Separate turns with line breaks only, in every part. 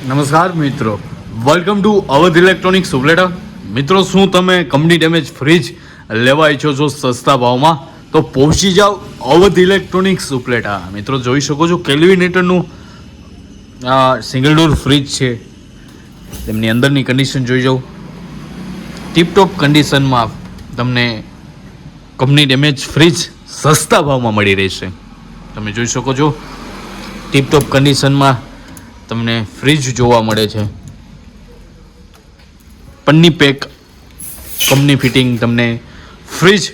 નમસ્કાર મિત્રો, welcome to Awadh electronics Upleta. મિત્રો, શું તમે કંપની ડેમેજ ફ્રીજ લેવા ઈચ્છો છો સસ્તા ભાવમાં? તો પહોંચી જાઓ અવધ ઇલેક્ટ્રોનિક્સ ઉપલેટા. મિત્રો, જોઈ શકો છો કેલ્વિનેટરનું સિંગલ ડોર ફ્રીજ છે. તેમની અંદરની કન્ડિશન જોઈ જાઓ, ટીપટોપ કન્ડિશનમાં તમને કંપની ડેમેજ ફ્રીજ સસ્તા ભાવમાં મળી રહેશે. તમે જોઈ શકો છો ટીપટોપ કન્ડિશનમાં તમને ફ્રીજ જોવા મળે છે. પન્ની પેક કંપની ફિટિંગ તમને ફ્રીજ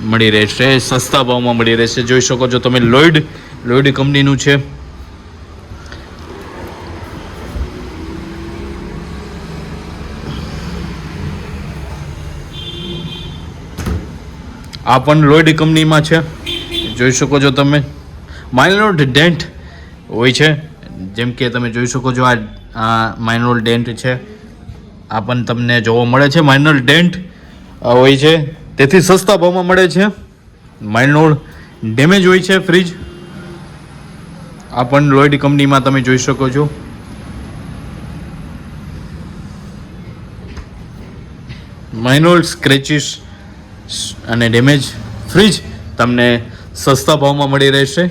મળી રહેશે, સસ્તા ભાવમાં મળી રહેશે. જોઈ શકો છો તમે લોઇડ કંપનીનું છે. આ પણ લોઇડ કંપનીમાં છે. જોઈ શકો છો તમે માઇનોર ડેન્ટ હોય છે. જેમ કે તમે જોઈ શકો છો આ માઇનોર ડેન્ટ છે. આ પણ તમને જોવા મળે છે. માઇનોર ડેન્ટ હોય છે, તેથી સસ્તા ભાવમાં મળે છે. માઇનોર ડેમેજ હોય છે ફ્રીજ. આ પણ લોઇડ કંપનીમાં તમે જોઈ શકો છો. માઇનોર સ્ક્રેચીસ અને ડેમેજ ફ્રીજ તમને સસ્તા ભાવમાં મળી રહેશે.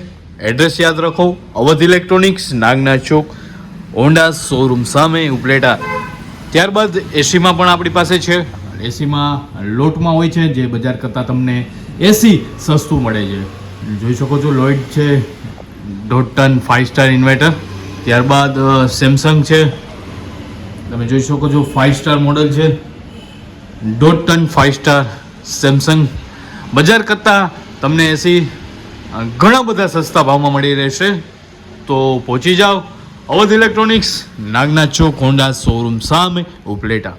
એડ્રેસ યાદ રાખો, અવધ ઇલેક્ટ્રોનિક્સ, નાગના ચોક, હોન્ડા શોરૂમ સામે, ઉપલેટા. ત્યારબાદ એસીમાં પણ આપણી પાસે છે. એસીમાં લોટમાં હોય છે, જે બજાર કરતાં તમને એસી સસ્તું મળે છે. જોઈ શકો છો લોઇડ છે, 1.5 ટન 5 સ્ટાર ઇન્વર્ટર. ત્યારબાદ સેમસંગ છે, તમે જોઈ શકો છો 5 સ્ટાર મોડલ છે. 1.5 ટન 5 સ્ટાર સેમસંગ. બજાર કરતાં તમને એસી ઘણા બધા સસ્તા ભાવમાં મળી રહેશે. તો પહોંચી જાઓ અવધ ઇલેક્ટ્રોનિક્સ, નાગના ચોક, હોન્ડા શોરૂમ સામે, ઉપલેટા.